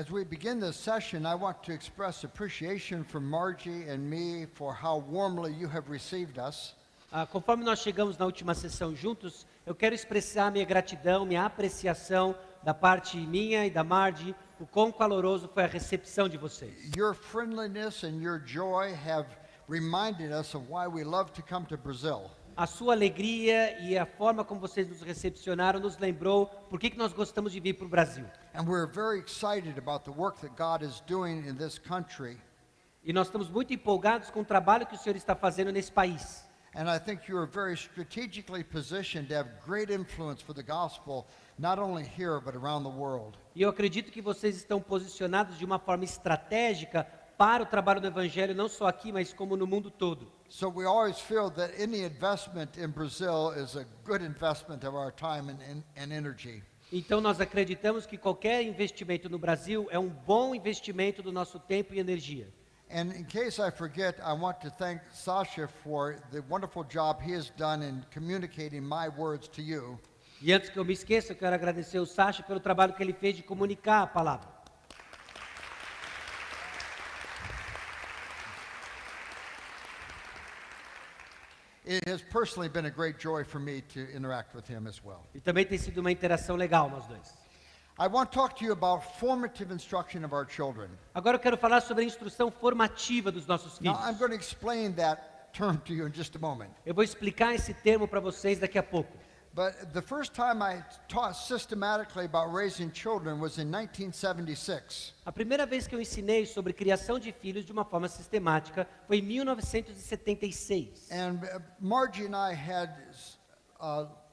As we begin this session, I want to express appreciation from Margie and me for how warmly you have received us. Conforme nós chegamos na última sessão juntos, eu quero expressar minha gratidão, minha apreciação da parte minha e da Margie, o quão caloroso foi a recepção de vocês. Your friendliness and your joy have reminded us of why we love to come to Brazil. A sua alegria e a forma como vocês nos recepcionaram nos lembrou por que nós gostamos de vir para o Brasil. And we're very excited about the work that God is doing in this country. E nós estamos muito empolgados com o trabalho que o Senhor está fazendo nesse país. And I think you are very strategically positioned to have great influence for the gospel, not only here but around the world. E eu acredito que vocês estão posicionados de uma forma estratégica para o trabalho do Evangelho, não só aqui, mas como no mundo todo. So we always feel that any investment in Brazil is a good investment of our time and energy. Então nós acreditamos que qualquer investimento no Brasil é um bom investimento do nosso tempo e energia. And in case I forget, I want to thank Sasha for the wonderful job he has done in communicating my words to you. E antes que eu me esqueça, eu quero agradecer o Sasha pelo trabalho que ele fez de comunicar a palavra. It has personally been a great joy for me to interact with him as well. E também tem sido uma interação legal nós dois. I want to talk to you about formative instruction of our children. Agora eu quero falar sobre a instrução formativa dos nossos filhos. Now, I'm going to explain that term to you in just a moment. Eu vou explicar esse termo para vocês daqui a pouco. But the first time I taught systematically about raising children was in 1976. A primeira vez que eu ensinei sobre criação de filhos de uma forma sistemática foi em 1976. And Margie and I had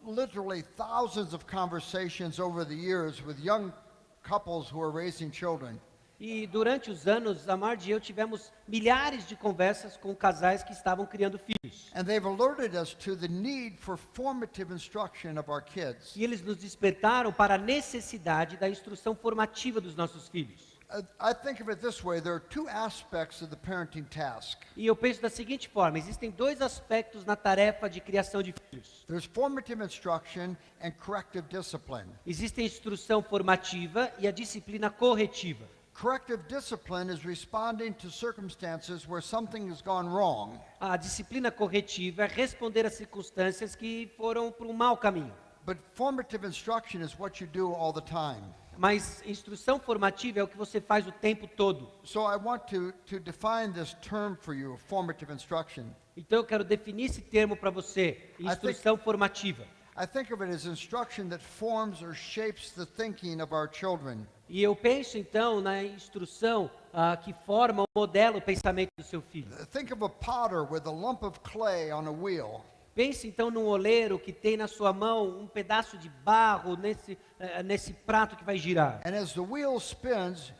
literally thousands of conversations over the years with young couples who are raising children. E durante os anos, a Margie e eu tivemos milhares de conversas com casais que estavam criando filhos. And they've alerted us to the need for formative instruction of our kids. E eles nos despertaram para a necessidade da instrução formativa dos nossos filhos. I think of it this way, there are two aspects of the parenting task. E eu penso da seguinte forma, existem dois aspectos na tarefa de criação de filhos. There's formative instruction and corrective discipline. Existe a instrução formativa e a disciplina corretiva. Corrective discipline is responding to circumstances where something has gone wrong. A disciplina corretiva é responder às circunstâncias que foram para um mau caminho. But formative instruction is what you do all the time. Mas instrução formativa é o que você faz o tempo todo. So I want to define this term for you, formative instruction. Então eu quero definir esse termo para você, instrução formativa. I think of it as instruction that forms or shapes the thinking of our children. E eu penso então na instrução que forma ou modela o pensamento do seu filho. Think of a potter with a lump of clay on a wheel. Pense então num oleiro que tem na sua mão um pedaço de barro nesse prato que vai girar. And as the wheel spins,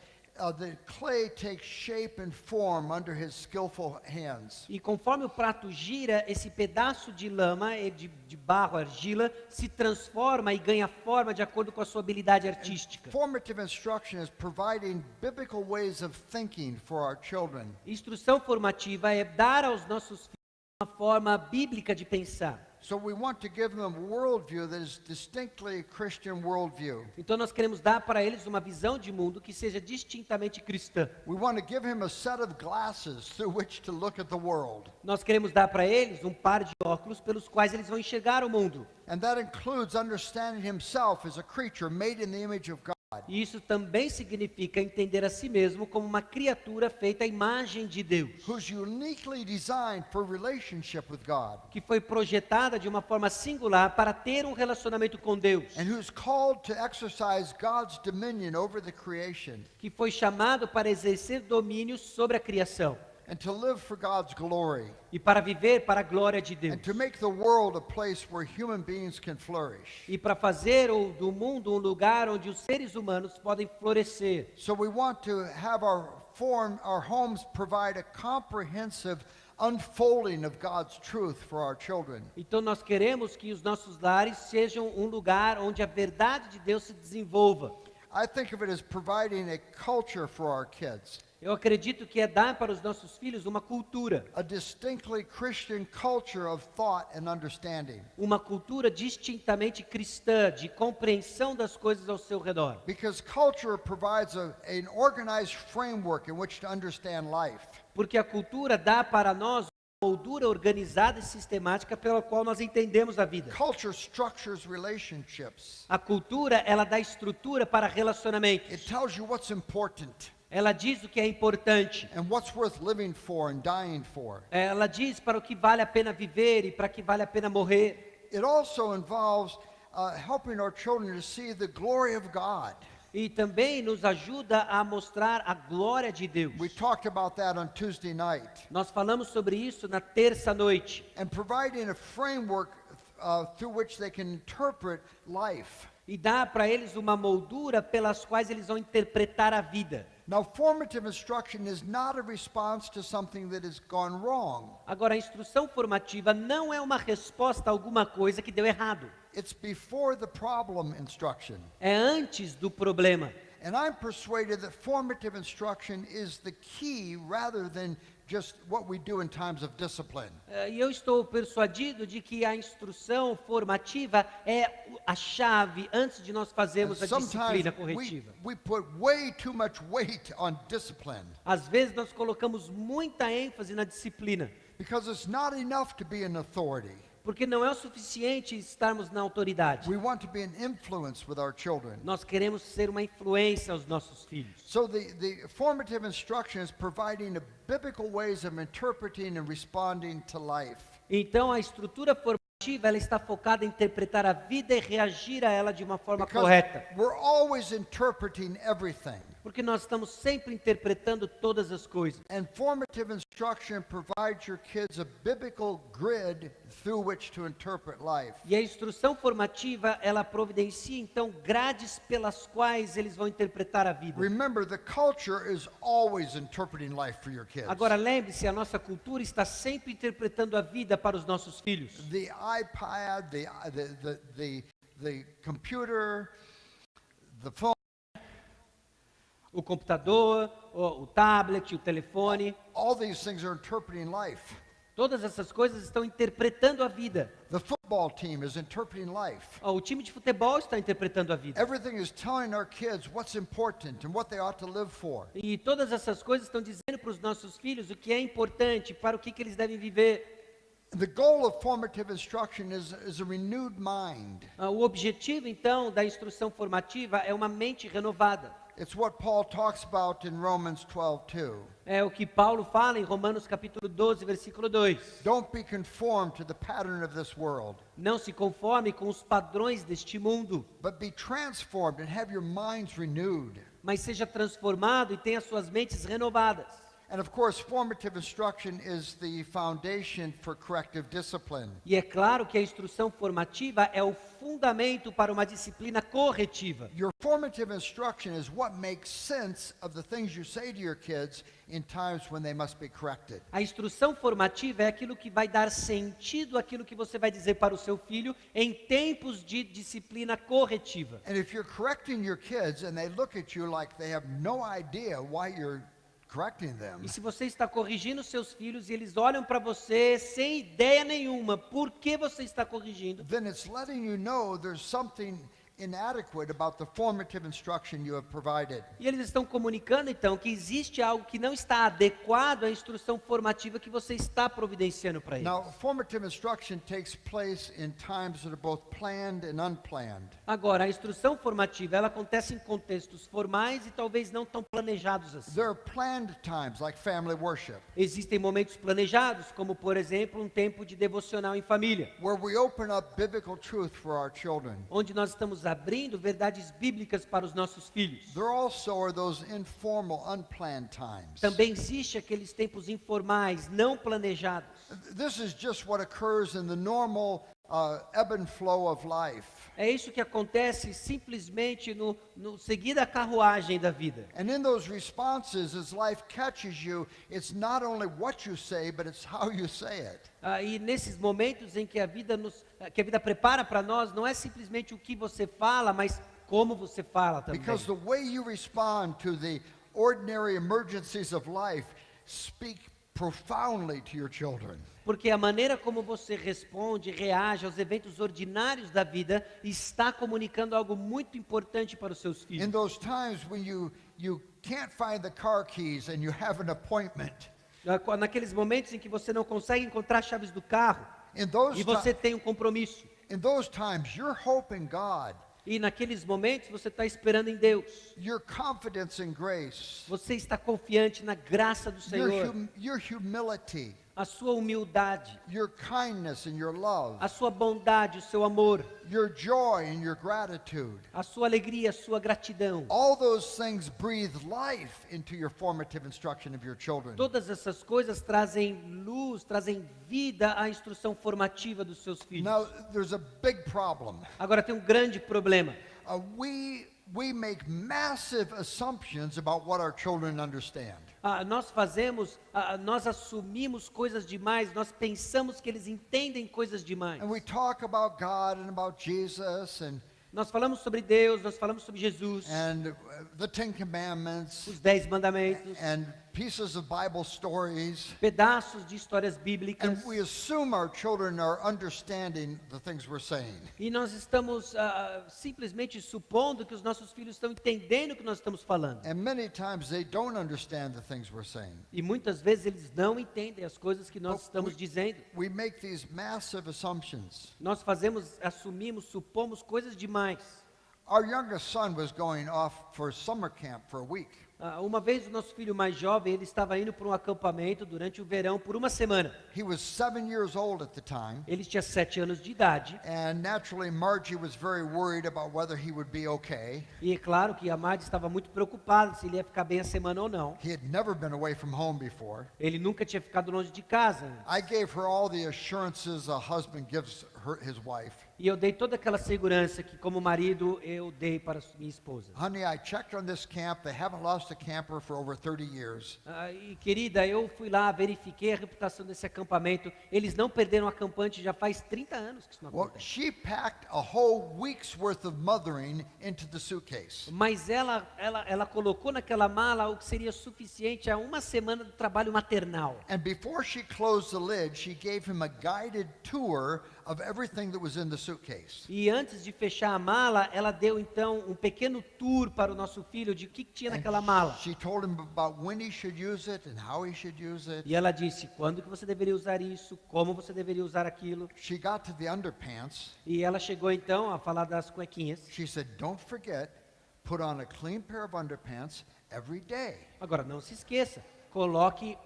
the clay takes shape and form under his skillful hands. E conforme o prato gira, esse pedaço de lama, de barro, argila, se transforma e ganha forma de acordo com a sua habilidade artística. Formative instruction is providing biblical ways of thinking for our children. Instrução formativa é dar aos nossos filhos uma forma bíblica de pensar. So we want to give them a worldview that is distinctly Christian worldview. Então nós queremos dar para eles uma visão de mundo que seja distintamente cristã. We want to give him a set of glasses through which to look at the world. Nós queremos dar para eles um par de óculos pelos quais eles vão enxergar o mundo. And that includes understanding himself as a creature made in the image of God. E isso também significa entender a si mesmo como uma criatura feita à imagem de Deus, Who's uniquely designed for relationship with God. que foi projetada de uma forma singular para ter um relacionamento com Deus, And who's called to exercise God's dominion over the creation. que foi chamado para exercer domínio sobre a criação And to live for God's glory. e para viver para a glória de Deus And to make the world a place where human beings can flourish. e para fazer do mundo um lugar onde os seres humanos podem florescer. So we want to have our homes provide a comprehensive unfolding of God's truth for our children. Então nós queremos que os nossos lares sejam um lugar onde a verdade de Deus se desenvolva. I think of it as providing a culture for our kids. Eu acredito que é dar para os nossos filhos uma cultura. a distinctly Christian culture of thought and understanding. Uma cultura distintamente cristã, de compreensão das coisas ao seu redor. Because culture provides an organized framework in which to understand life. Porque a cultura dá para nós uma moldura organizada e sistemática pela qual nós entendemos a vida. Culture structures relationships. A cultura, ela dá estrutura para relacionamentos. It tells you what's important Ela diz o que é importante. and what's worth living for and dying for. Ela diz para o que vale a pena viver e para o que vale a pena morrer. It also involves helping our children to see the glory of God. E também nos ajuda a mostrar a glória de Deus. We talked about that on Tuesday night. Nós falamos sobre isso na terça-noite. And providing a framework through which they can interpret life. E dá para eles uma moldura pelas quais eles vão interpretar a vida. Now, formative instruction is not a response to something that has gone wrong. Agora, a instrução formativa não é uma resposta a alguma coisa que deu errado. It's before the problem instruction. É antes do problema. And I'm persuaded that formative instruction is the key rather than just what we do in times of discipline. E eu estou persuadido de que a instrução formativa é a chave antes de nós fazermos a disciplina corretiva. we put way too much weight on discipline Às vezes nós colocamos muita ênfase na disciplina, because it's not enough to be an authority. porque não é o suficiente estarmos na autoridade. We want to be an influence with our children. Nós queremos ser uma influência aos nossos filhos. So the formative instruction is providing the biblical ways of interpreting and responding to life. Então a estrutura formativa, ela está focada em interpretar a vida e reagir a ela de uma forma Because correta. we're always interpreting everything. Porque nós estamos sempre interpretando todas as coisas. And formative instruction provides your kids a biblical grid through which to interpret life. E a instrução formativa, ela providencia então grades pelas quais eles vão interpretar a vida. Remember, the culture is always interpreting life for your kids. Agora lembre-se, a nossa cultura está sempre interpretando a vida para os nossos filhos. The iPad, the computer, the phone, O computador, o tablet, o telefone, all these things are interpreting life. todas essas coisas estão interpretando a vida. The football team is interpreting life. O time de futebol está interpretando a vida. Everything is telling our kids what's important and what they ought to live for. E todas essas coisas estão dizendo para os nossos filhos o que é importante, para o que eles devem viver. The goal of formative instruction is a renewed mind. O objetivo, então, da instrução formativa é uma mente renovada. It's what Paul talks about in Romans 12:2. É o que Paulo fala em Romanos capítulo 12, versículo 2. Don't be conformed to the pattern of this world, Não se conforme com os padrões deste mundo, but be transformed and have your minds renewed. mas seja transformado e tenha suas mentes renovadas. And of course, formative instruction is the foundation for corrective discipline. E é claro que a instrução formativa é o fundamento para uma disciplina corretiva. Your formative instruction is what makes sense of the things you say to your kids in times when they must be corrected. A instrução formativa é aquilo que vai dar sentido àquilo que você vai dizer para o seu filho em tempos de disciplina corretiva. And if you're correcting your kids and they look at you like they have no idea why you're correcting them, E se você está corrigindo seus filhos e eles olham para você sem ideia nenhuma por que você está corrigindo, then it's letting you know there's something inadequate about the formative instruction you have provided. e eles estão comunicando então que existe algo que não está adequado à instrução formativa que você está providenciando para eles. Now, formative instruction takes place in times that are both planned and unplanned. Agora, a instrução formativa, ela acontece em contextos formais e talvez não tão planejados assim. There are planned times like family worship, Existem momentos planejados, como por exemplo, um tempo de devocional em família, where we open up biblical truth for our children. onde nós estamos abrindo verdades bíblicas para os nossos filhos. There also are those informal, unplanned times. Também existe aqueles tempos informais, não planejados. This is just what occurs in the normal ebb and flow of life. É isso que acontece simplesmente no seguir da carruagem da vida. And in those responses, as life catches you, it's not only what you say, but it's how you say it. E nesses momentos em que a vida prepara para nós, não é simplesmente o que você fala, mas como você fala também. Because the way you respond to the ordinary emergencies of life speak profoundly to your children. Porque a maneira como você responde, reage aos eventos ordinários da vida está comunicando algo muito importante para os seus In filhos. those times when you can't find the car keys and you have an appointment, Naqueles momentos em que você não consegue encontrar as chaves do carro in those, e você ti- tem um compromisso. in those times you're hoping God, E naqueles momentos você está esperando em Deus. your confidence in grace, Você está confiante na graça do Senhor, your humility, a sua humildade, your kindness and your love, a sua bondade, o seu amor, your joy and your gratitude. a sua alegria, a sua gratidão. All those things breathe life into your formative instruction of your children. Todas essas coisas trazem luz, trazem vida à instrução formativa dos seus filhos. Now, there's a big problem. Agora tem um grande problema. We make massive assumptions about what our children understand. Nós assumimos coisas demais, nós pensamos que eles entendem coisas demais. And we talk about God and about Jesus and Nós falamos sobre Deus, nós falamos sobre Jesus, the Ten Commandments os 10 mandamentos, and pieces of Bible stories. pedaços de histórias bíblicas. And we assume our children are understanding the things we're saying. E nós estamos simplesmente supondo que os nossos filhos estão entendendo o que nós estamos falando. And many times they don't understand the things we're saying. E muitas vezes eles não entendem as coisas que nós estamos dizendo. We make these massive assumptions. Nós assumimos, supomos coisas demais. Our youngest son was going off for summer camp for a week. Uma vez o nosso filho mais jovem, ele estava indo para um acampamento durante o verão por uma semana. He was 7 years old at the time, Ele tinha 7 anos de idade. and naturally Margie was very worried about whether he would be okay. E é claro que a Marge estava muito preocupada se ele ia ficar bem a semana ou não. He had never been away from home before. Ele nunca tinha ficado longe de casa. I gave her all the assurances a husband gives his wife. E eu dei toda aquela segurança que, como marido, eu dei para minha esposa. Honey, I checked on this camp. They haven't lost a camper for over 30 years. E querida, eu fui lá, verifiquei a reputação desse acampamento. Eles não perderam o acampante já faz 30 anos que isso não Well, acontece. she packed a whole week's worth of mothering into the suitcase. Mas ela colocou naquela mala o que seria suficiente a uma semana do trabalho maternal. And before she closed the lid, she gave him a guided tour of everything that was in the suitcase. E antes de fechar a mala, ela deu então um pequeno tour para o nosso filho de o que tinha naquela mala. She told him about when he should use it and how he should use it. E ela disse quando que você deveria usar isso, como você deveria usar aquilo. She got to the underpants. E ela chegou então a falar das cuequinhas. She said, "Don't forget, put on a clean pair of underpants every day." Agora não se esqueça, coloque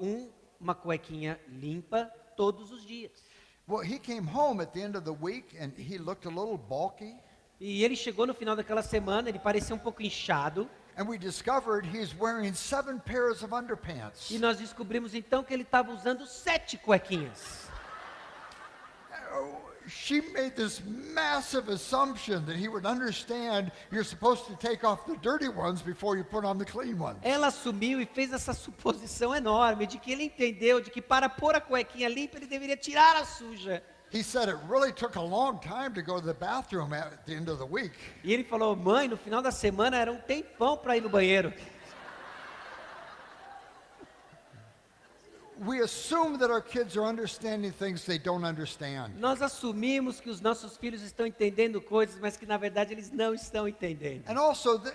uma cuequinha limpa todos os dias. Well, he came home at the end of the week and he looked a little bulky. E ele chegou no final daquela semana, ele parecia um pouco inchado. And we discovered he's wearing 7 pairs of underpants. E nós descobrimos então que ele estava usando 7 cuequinhas. She made this massive assumption that he would understand you're supposed to take off the dirty ones before you put on the clean ones. Ela assumiu e fez essa suposição enorme de que ele entendeu de que para pôr a cuequinha limpa ele deveria tirar a suja. He said it really took a long time to go to the bathroom at the end of the week. E ele falou: mãe, no final da semana era um tempão para ir no banheiro. We assume that our kids are understanding things they don't understand. Nós assumimos que os nossos filhos estão entendendo coisas, mas que na verdade eles não estão entendendo. And also, the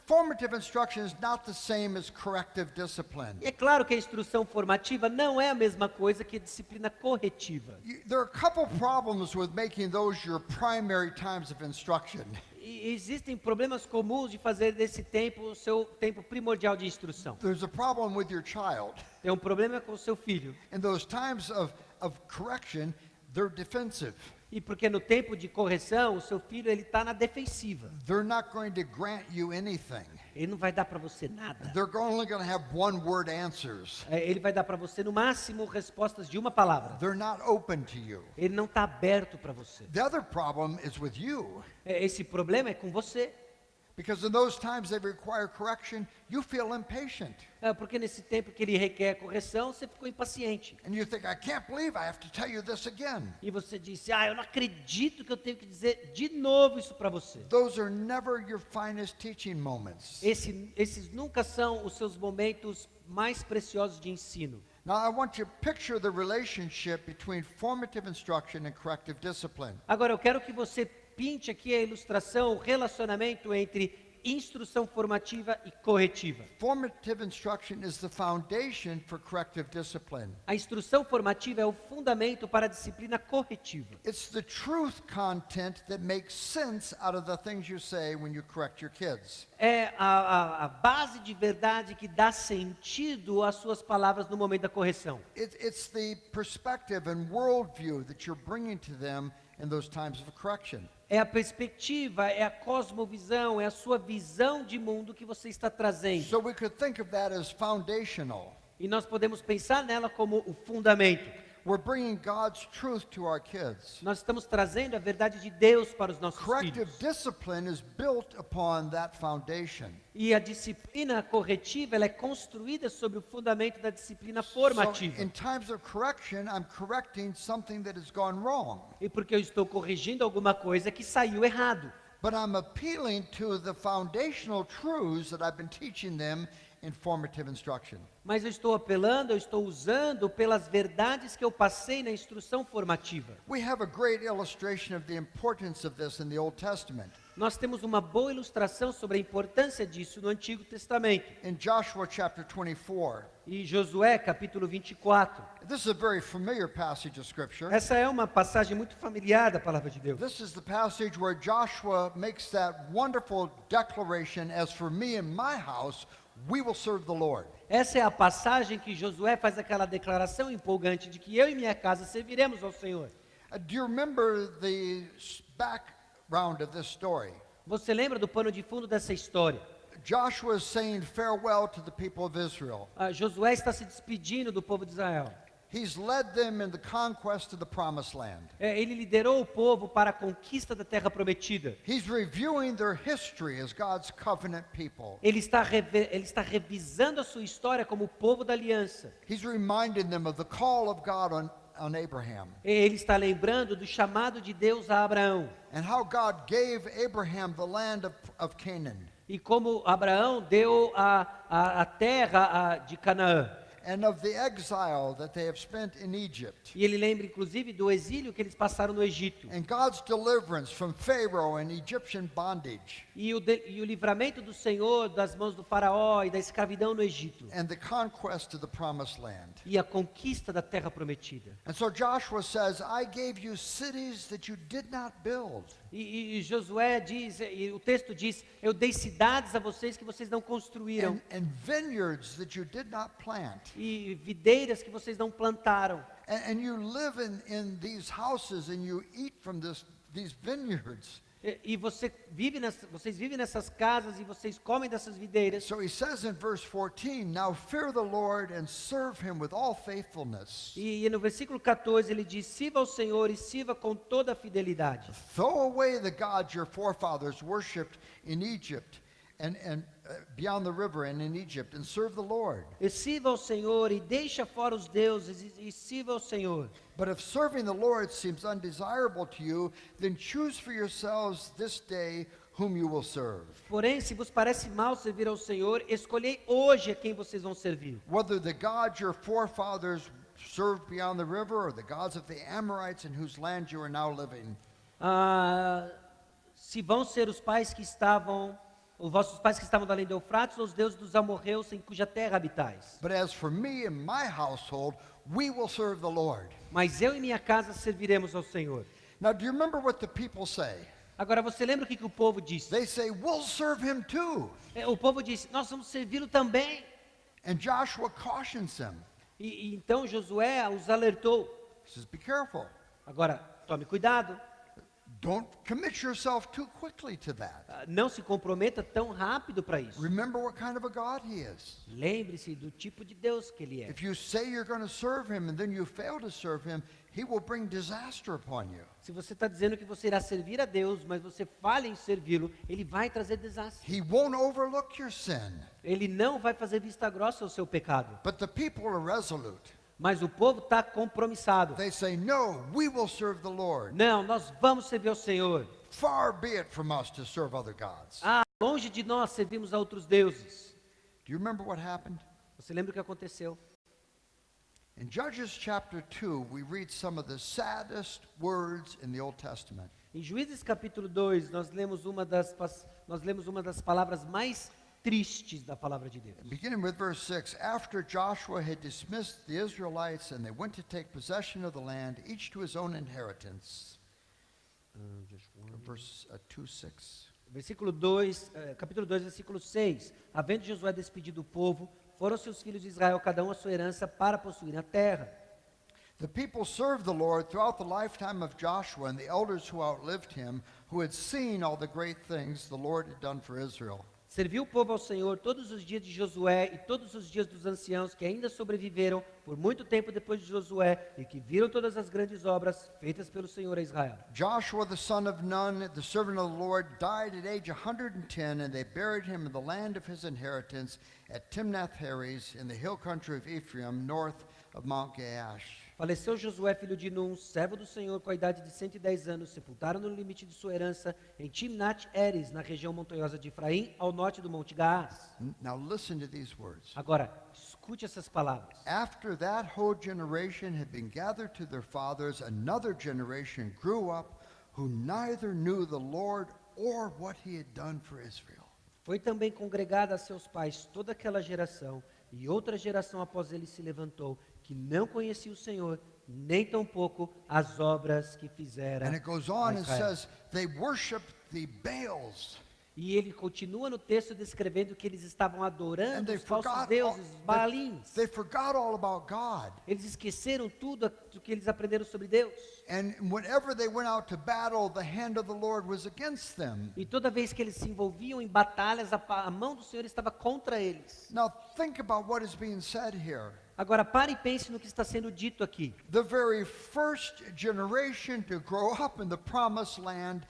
formative instruction is not the same as corrective discipline. E é claro que a instrução formativa não é a mesma coisa que a disciplina corretiva. There are a couple problems with making those your primary times of instruction. E existem problemas comuns de fazer desse tempo o seu tempo primordial de instrução. There's a problem with your child. Tem um problema com o seu filho. In those times of correction, they're defensive. E porque no tempo de correção, o seu filho ele está na defensiva. They're not going to grant you anything. Ele não vai dar para você nada. They're only going to have one-word answers. Ele vai dar para você no máximo respostas de uma palavra. They're not open to you. Ele não está aberto para você. The other problem is with you. Esse problema é com você. Because in those times they require correction, you feel impatient. Porque nesse tempo que ele requer correção, você ficou impaciente. And you think, I can't believe I have to tell you this again. E você disse, eu não acredito que eu tenho que dizer de novo isso para você. Those are never your finest teaching moments. Esses nunca são os seus momentos mais preciosos de ensino. Now, I want you to picture the relationship between formative instruction and corrective discipline. Agora, eu quero que você pinte aqui a ilustração, o relacionamento entre instrução formativa e corretiva. Formative instruction is the foundation for corrective discipline. A instrução formativa é o fundamento para a disciplina corretiva. It's the truth content that makes sense out of the things you say when you correct your kids. É a base de verdade que dá sentido às suas palavras no momento da correção. It's the perspective and worldview that you're bringing to them in those times of correction. É a perspectiva, é a cosmovisão, é a sua visão de mundo que você está trazendo. So we could think of that as foundational. E nós podemos pensar nela como o fundamento. We're bringing God's truth to our kids. Nós estamos trazendo a verdade de Deus para os nossos Corrective filhos. discipline is built upon that foundation. E a disciplina corretiva, ela é construída sobre o fundamento da disciplina formativa. So in times of correction, I'm correcting something that has gone wrong. E porque eu estou corrigindo alguma coisa que saiu errado. But I'm appealing to the foundational truths that I've been teaching them in formative instruction. Mas eu estou apelando, eu estou usando pelas verdades que eu passei na instrução formativa. We have a great illustration of the importance of this in the Old Testament. Nós temos uma boa ilustração sobre a importância disso no Antigo Testamento. In Joshua chapter 24. E Josué, capítulo 24. This is a very familiar passage of Scripture. Essa é uma passagem muito familiar da palavra de Deus. This is the passage where Joshua makes that wonderful declaration, as for me and my house, we will serve the Lord. Essa é a passagem que Josué faz aquela declaração empolgante de que eu e minha casa serviremos ao Senhor. Do you remember the background of this story? Você lembra do pano de fundo dessa história? Joshua is saying farewell to the people of Israel. Josué está se despedindo do povo de Israel. He's led them in the conquest of the promised land. Ele liderou o povo para a conquista da terra prometida. He's reviewing their history as God's covenant people. Ele está revisando a sua história como o povo da aliança. He's reminding them of the call of God on Abraham. Ele está lembrando do chamado de Deus a Abraão. And how God gave Abraham the land of Canaan. E como Abraão deu a terra de Canaã. And of the exile that they have spent in Egypt. E ele lembra inclusive do exílio que eles passaram no Egito. And God's deliverance from Pharaoh and Egyptian bondage. E o livramento do Senhor das mãos do faraó e da escravidão no Egito. And the conquest of the promised land. E a conquista da terra prometida. And so Joshua says, I gave you cities that you did not build. E Josué diz, e o texto diz, eu dei cidades a vocês que vocês não construíram. And vineyards that you did not plant. E videiras que vocês não plantaram. And you live in these houses and you eat from these vineyards. E vocês vivem nessas casas e vocês comem dessas videiras. So he says in verse 14, now fear the Lord and serve him with all faithfulness. E no versículo 14 ele diz, sirva ao Senhor e sirva com toda a fidelidade. Throw away the gods your forefathers worshipped in Egypt and beyond the river and in Egypt, and serve the Lord. E sirva ao Senhor e deixa fora os deuses e sirva ao Senhor. But if serving the Lord seems undesirable to you, then choose for yourselves this day whom you will serve. Porém, se vos parece mal servir ao Senhor, escolhei hoje a quem vocês vão servir. Whether the gods your forefathers served beyond the river, or the gods of the Amorites in whose land you are now living. Se vão ser os vossos pais que estavam além do Eufrates, ou os deuses dos amorreus em cuja terra habitais. But as for me and my household, we will serve the Lord. Mas eu e minha casa serviremos ao Senhor. Now, do you remember what the people say? Agora, você lembra o que o povo disse? They say, we'll serve him too. O povo disse, nós vamos servi-lo também. And Joshua cautions them. E então Josué os alertou. He says, be careful. Agora, tome cuidado. Don't commit yourself too quickly to that. Não se comprometa tão rápido para isso. Remember what kind of a God he is. Lembre-se do tipo de Deus que ele é. If you say you're going to serve him and then you fail to serve him, he will bring disaster upon you. Se você está dizendo que você irá servir a Deus, mas você falha em servi-lo, Ele vai trazer desastre. He won't overlook your sin. Ele não vai fazer vista grossa ao seu pecado. But the people are resolute. Mas o povo está compromissado. They say, no, we will serve the Lord. Não, nós vamos servir ao Senhor. Far be it from us to serve other gods. Ah, longe de nós servimos a outros deuses. Do you remember what happened? Você lembra o que aconteceu? In Judges chapter 2, we read some of the saddest words in the Old Testament. Em Juízes capítulo 2, nós lemos uma das palavras mais tristes da palavra de Deus. Beginning with verse 6, after Joshua had dismissed the Israelites and they went to take possession of the land, each to his own inheritance. Verse 2:6. Versículo 2, capítulo 2, versículo 6. Havendo Josué despedido o povo, foram seus filhos de Israel, cada um a sua herança, para possuir a terra. The people served the Lord throughout the lifetime of Joshua and the elders who outlived him, who had seen all the great things the Lord had done for Israel. Serviu o povo ao Senhor todos os dias de Josué e todos os dias dos anciãos que ainda sobreviveram por muito tempo depois de Josué e que viram todas as grandes obras feitas pelo Senhor a Israel. Joshua the son of Nun, the servant of the Lord, died at age 110, and they buried him in the land of his inheritance at Timnath-Heres in the hill country of Ephraim, north of Mount Gaash. Faleceu Josué, filho de Nun, servo do Senhor, com a idade de 110 anos, sepultaram no limite de sua herança em Timnat-Heres, na região montanhosa de Efraim, ao norte do Monte Gaás. Now listen to these words. Agora, escute essas palavras. After that whole generation had been gathered to their fathers, another generation grew up who neither knew the Lord or what he had done for Israel. Foi também congregada a seus pais toda aquela geração, e outra geração após ele se levantou, que não conhecia o Senhor, nem tampouco as obras que fizera And it goes a on and Israel. says, they worshiped the Baals. E ele continua no texto descrevendo que eles estavam And adorando they os falsos forgot, deuses, os balins. they forgot all about God. Eles esqueceram tudo o que eles aprenderam sobre Deus. And whenever they went out to battle, the hand of the Lord was against them. E toda vez que eles se envolviam em batalhas, a mão do Senhor estava contra eles. Now think about what is being said here. Agora pare e pense no que está sendo dito aqui. The very first generation to grow up in the promised land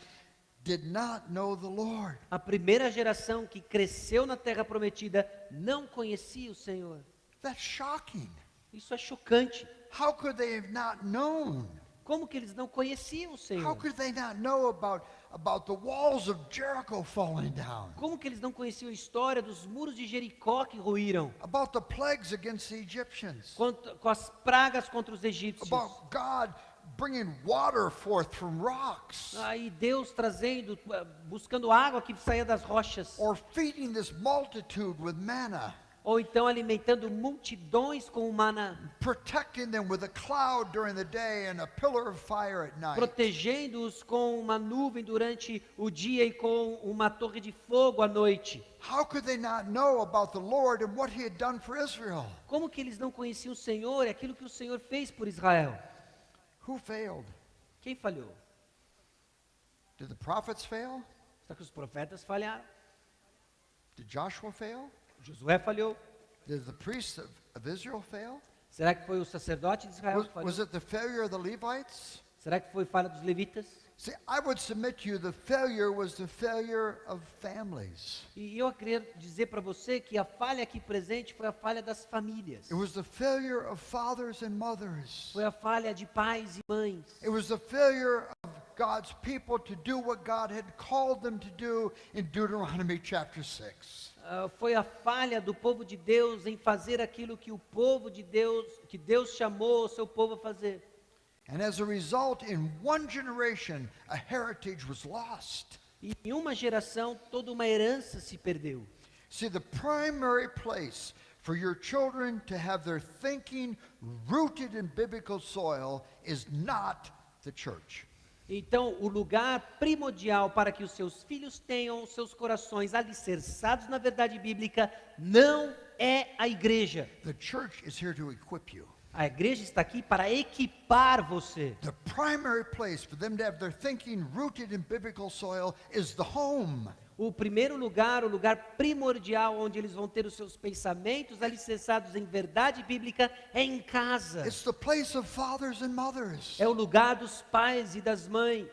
did not know the Lord. A primeira geração que cresceu na terra prometida não conhecia o Senhor. That's shocking. Isso é chocante. How could they have not known? Como que eles não conheciam o How Senhor? could they not know about the walls of Jericho falling down? Como que eles não conheciam a história dos muros de Jericó que ruíram? About the plagues against the Egyptians? Com as pragas contra os egípcios. About God bringing water forth from rocks? Aí Deus trazendo, buscando água que saía das rochas. Or feeding this multitude with manna? Ou então alimentando multidões com o maná. Protecting them with a cloud during the day and a pillar of fire at night? Protegendo-os com uma nuvem durante o dia e com uma torre de fogo à noite. How could they not know about the Lord and what he had done for Israel? Como que eles não conheciam o Senhor e aquilo que o Senhor fez por Israel? Who failed? Quem falhou? Did the prophets fail? Será que os profetas falharam? Did Joshua fail? Josué falhou? Did the priests of Israel fail? Será que foi o sacerdote de Israel que falhou? Was it the failure of the Levites? Será que foi falha dos levitas? See, I would submit to you the failure was the failure of families. E eu queria dizer para você que a falha aqui presente foi a falha das famílias. It was the failure of fathers and mothers. Foi a falha de pais e mães. It was the failure of God's people to do what God had called them to do in Deuteronomy chapter 6. Foi a falha do povo de Deus em fazer aquilo que o povo de Deus, que Deus chamou o seu povo a fazer. And as a result, in one generation, a heritage was lost. E em uma geração, toda uma herança se perdeu. See, the primary place for your children to have their thinking rooted in biblical soil is not the church. Então, o lugar primordial para que os seus filhos tenham os seus corações alicerçados na verdade bíblica não é a igreja. The church is here to equip you. A igreja está aqui para equipar você. The primary place for them to have their thinking rooted in biblical soil is the home. o primeiro lugar, o lugar primordial onde eles vão ter os seus pensamentos alicerçados em verdade bíblica é em casa. It's the place of fathers and mothers. É o lugar dos pais e das mães.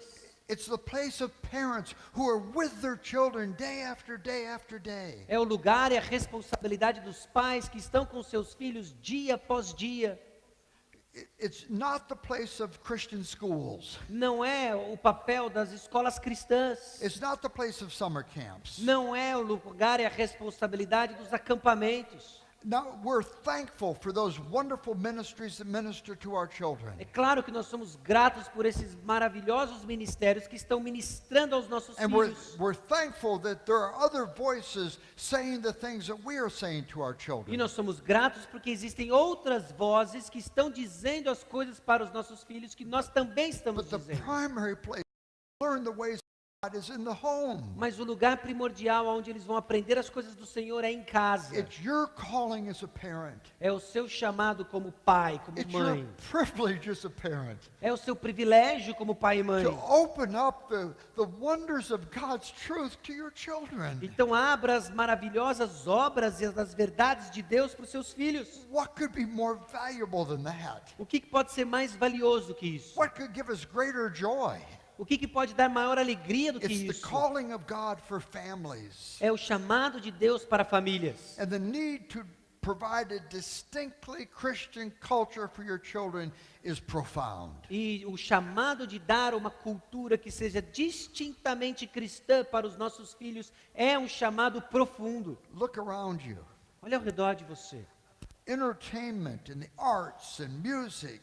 It's the place of parents who are with their children day after day after day. É o lugar e a responsabilidade dos pais que estão com seus filhos dia após dia. It's not the place of Christian schools. Não é o papel das escolas cristãs. It's not the place of summer camps. Não é o lugar e a responsabilidade dos acampamentos. Now, we're thankful for those wonderful ministries that minister to our children. É claro que nós somos gratos por esses maravilhosos ministérios que estão ministrando aos nossos And filhos. we're thankful that there are other voices saying the things that we are saying to our E children. nós somos gratos porque existem outras vozes que estão dizendo as coisas para os nossos filhos que nós também estamos But the dizendo. primary place to learn the ways of God is in the home. Mas o lugar primordial onde eles vão aprender as coisas do Senhor é em casa. It's your calling as a parent. É o seu chamado como pai, como It's your mãe. privilege as a parent É o seu privilégio como pai e mãe. to open up the wonders of God's truth to your children. Então abra as maravilhosas obras e as verdades de Deus para os seus filhos. What could be more valuable than that? O que pode ser mais valioso que isso? What could give us greater joy? O que pode dar maior alegria do que It's the isso? calling of God for families É o chamado de Deus para famílias. and the need to provide a distinctly Christian culture for your children is profound. E o chamado de dar uma cultura que seja distintamente cristã para os nossos filhos é um chamado profundo. Look around you. Olha ao redor de você. Entertainment and the arts and music,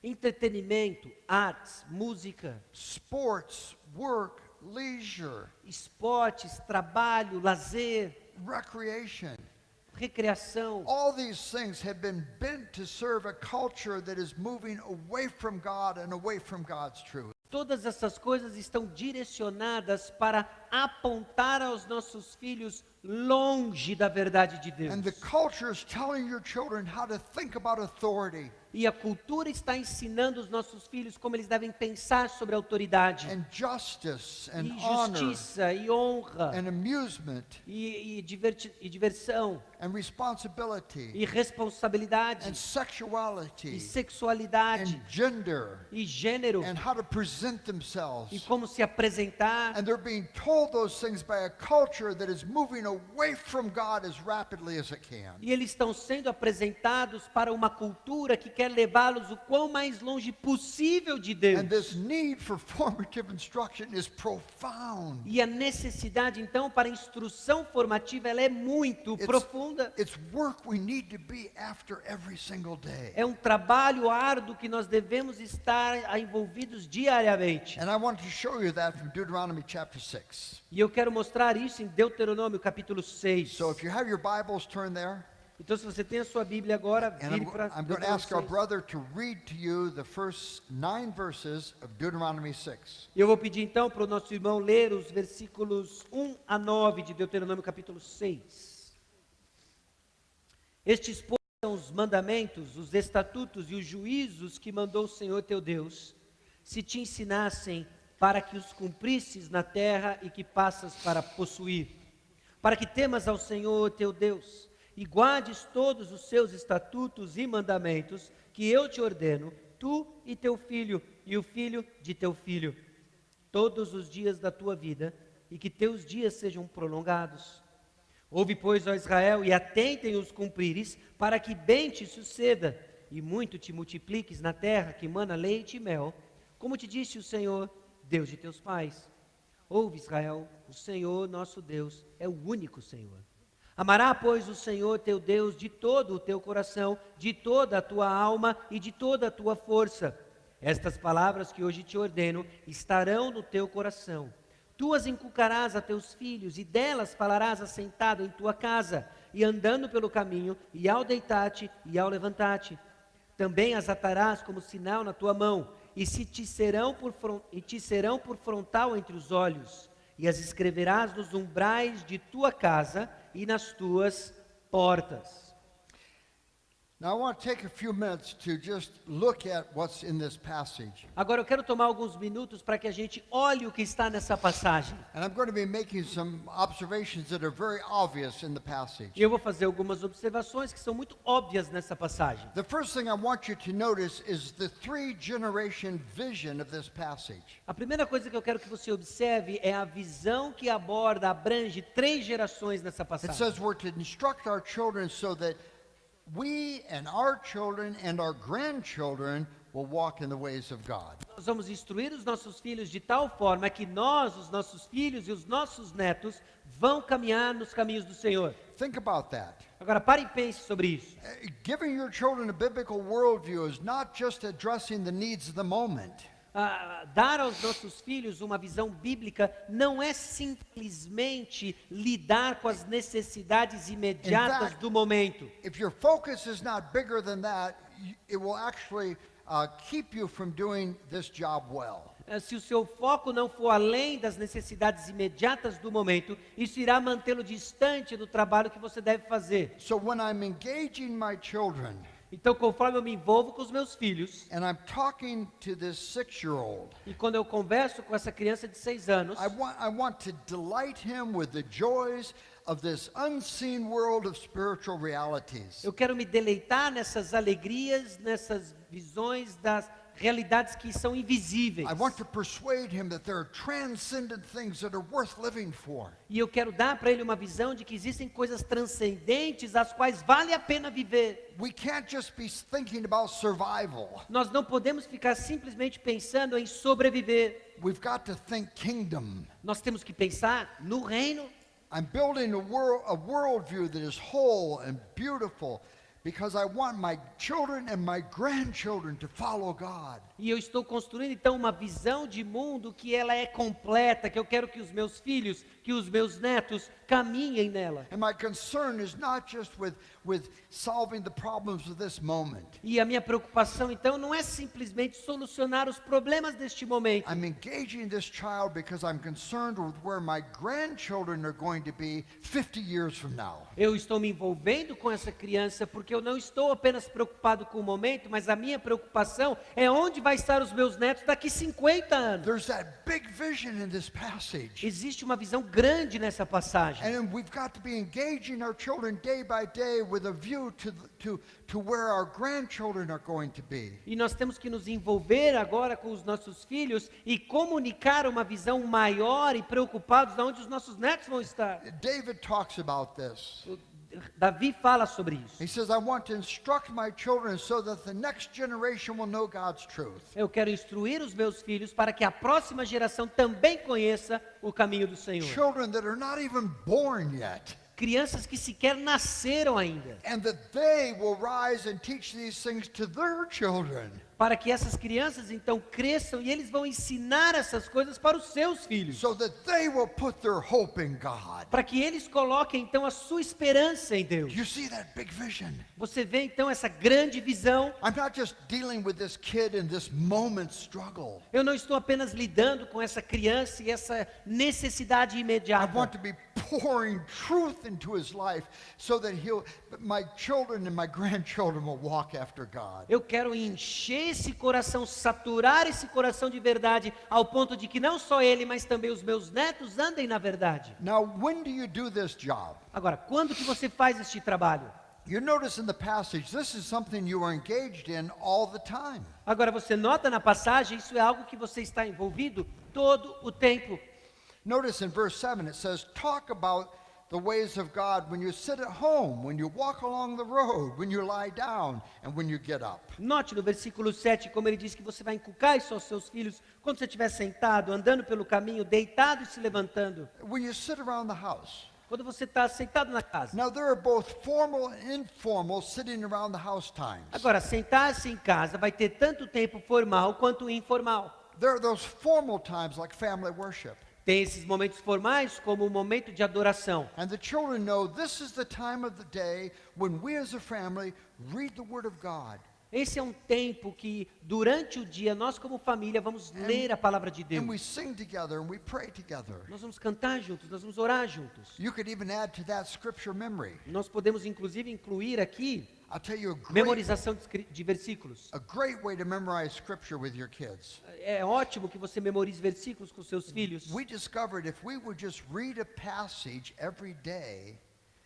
Entretenimento, artes, música, sports, work, leisure, esportes, trabalho, lazer, recreation. recreação. All these things have been bent to serve a culture that is moving away from God and away from God's truth. Todas essas coisas estão direcionadas para apontar aos nossos filhos longe da verdade de Deus. And the culture is telling your children how to think about authority E a cultura está ensinando os nossos filhos como eles devem pensar sobre a autoridade, and justice and e honor justiça, e honra, and amusement e diversão, and responsibility e responsabilidade, and sexuality e sexualidade, and gender e gênero, and how to present e themselves. como se apresentar. And they're being told those things by a culture that is moving away from God as rapidly as it can. E eles estão sendo apresentados para uma cultura que quer levá-los o quão mais longe possível de Deus. And this need for formative instruction is profound. E a necessidade, então, para instrução formativa, ela é muito profunda. It's work we need to be after every single day. É um trabalho árduo que nós devemos estar envolvidos diariamente. And I want to show you that from Deuteronomy chapter 6. E eu quero mostrar isso em Deuteronômio capítulo 6. So if you have your Bibles, turn there. Então, se você tem a sua Bíblia agora, And vire para I'm going to ask our brother to read to you the first 9 verses of Deuteronomy 6. Eu vou pedir então para o nosso irmão ler os versículos 1 a 9 de Deuteronômio capítulo 6. Estes, pois, são os mandamentos, os estatutos e os juízos que mandou o Senhor teu Deus, se te ensinassem para que os cumprisses na terra e que passas para possuir, para que temas ao Senhor teu Deus, e guardes todos os seus estatutos e mandamentos que eu te ordeno, tu e teu filho, e o filho de teu filho, todos os dias da tua vida, e que teus dias sejam prolongados. Ouve, pois, ó Israel, e atentem os cumprires, para que bem te suceda, e muito te multipliques na terra que mana leite e mel, como te disse o Senhor, Deus de teus pais. Ouve, Israel, o Senhor nosso Deus é o único Senhor. Amará, pois, o Senhor teu Deus de todo o teu coração, de toda a tua alma e de toda a tua força. Estas palavras que hoje te ordeno estarão no teu coração. Tu as inculcarás a teus filhos, e delas falarás assentado em tua casa, e andando pelo caminho, e ao deitar-te, e ao levantar-te. Também as atarás como sinal na tua mão, e te serão por frontal entre os olhos, e as escreverás nos umbrais de tua casa e nas tuas portas. Now I want to take a few minutes to just look at what's in this passage. Agora eu quero tomar alguns minutos para que a gente olhe o que está nessa passagem. And I'm going to be making some observations that are very obvious in the passage. E eu vou fazer algumas observações que são muito óbvias nessa passagem. The first thing I want you to notice is the three-generation vision of this passage. A primeira coisa que eu quero que você observe é a visão que aborda, abrange 3 gerações nessa It passagem. says we're to instruct our children so that we and our children and our grandchildren will walk in the ways of God. Nós vamos instruir os nossos filhos de tal forma que nós, os nossos filhos e os nossos netos vão caminhar nos caminhos do Senhor. Think about that. Agora pare e pense sobre isso. Giving your children a biblical worldview is not just addressing the needs of the moment. Dar aos nossos filhos uma visão bíblica não é simplesmente lidar com as necessidades imediatas do momento. If your focus is not bigger than that, it will actually keep you from doing this job well. Se o seu foco não for além das necessidades imediatas do momento, isso irá mantê-lo distante do trabalho que você deve fazer. So when I'm engaging my children, Então, conforme eu me envolvo com os meus filhos, and I'm talking to this 6-year-old, e quando eu converso com essa criança de 6 anos, I want to delight him with the joys of this unseen world of spiritual realities. eu quero me deleitar nessas alegrias, nessas visões das realidades que são invisíveis. I want to persuade him that there are transcendent things that are worth living for. E eu quero dar para ele uma visão de que existem coisas transcendentes as quais vale a pena viver. We can't just be thinking about survival. Nós não podemos ficar simplesmente pensando em sobreviver. We've got to think kingdom. Nós temos que pensar no reino. I'm building a worldview that is whole and beautiful because I want my children and my grandchildren to follow God. E eu estou construindo então uma visão de mundo que ela é completa, que eu quero que os meus filhos, que os meus netos caminhem nela. And my concern is not just with solving the problems of this moment. E a minha preocupação então não é simplesmente solucionar os problemas deste momento. I'm engaging this child because I'm concerned with where my grandchildren are going to be 50 years from now. Eu estou me envolvendo com essa criança porque eu não estou apenas preocupado com o momento, mas a minha preocupação é onde vai estar os meus netos daqui 50 anos. There's that big vision in this passage. Existe uma visão grande nessa passagem. And we've got to be engaging our children day by day with a view to where our grandchildren are going to be. E nós temos que nos envolver agora com os nossos filhos e comunicar uma visão maior e preocupados de onde os nossos netos vão estar. David talks about this. Davi fala sobre isso. He says, I want to instruct my children so that the next generation will know God's truth. Eu quero instruir os meus filhos para que a próxima geração também conheça o caminho do Senhor. Children that are not even born yet. Crianças que sequer nasceram ainda. And that they will rise and teach these things to their children. Para que essas crianças então cresçam e eles vão ensinar essas coisas para os seus filhos. So that they will put their hope in God. Para que eles coloquem então a sua esperança em Deus. You see that big vision? Você vê então essa grande visão. I'm not just dealing with this kid in this moment struggle. Eu não estou apenas lidando com essa criança e essa necessidade I imediata. want to be pouring truth into his life so that my children and my grandchildren will walk after God. Eu quero encher esse coração, saturar esse coração de verdade, ao ponto de que não só ele, mas também os meus netos andem na verdade. Now, when do you do this job? Agora, quando que você faz este trabalho? You notice in the passage, this is something you are engaged in all the time. Agora, você nota na passagem, isso é algo que você está envolvido todo o tempo. Notice in verse 7, it says, talk about the ways of God when you sit at home, when you walk along the road, when you lie down, and when you get up. Note no versículo 7 como ele diz que você vai inculcar isso aos seus filhos quando você estiver sentado, andando pelo caminho, deitado e se levantando. When you sit around the house. Quando você está sentado na casa. Now there are both formal and informal sitting around the house times. Agora, sentar-se em casa vai ter tanto tempo formal quanto informal. There are those formal times like family worship. Tem esses momentos formais como o momento de adoração. And the children know this is the time of the day when we as a family read the Word of God. Esse é um tempo que, durante o dia, nós como família vamos ler a palavra de Deus. And we sing together and we pray together. Nós vamos cantar juntos, nós vamos orar juntos. You could even add to that scripture memory. Nós podemos inclusive incluir aqui I'll tell you Memorização de versículos. a great way to memorize scripture with your kids. É ótimo que você memorize versículos com seus filhos. We discovered if we would just read a passage every day,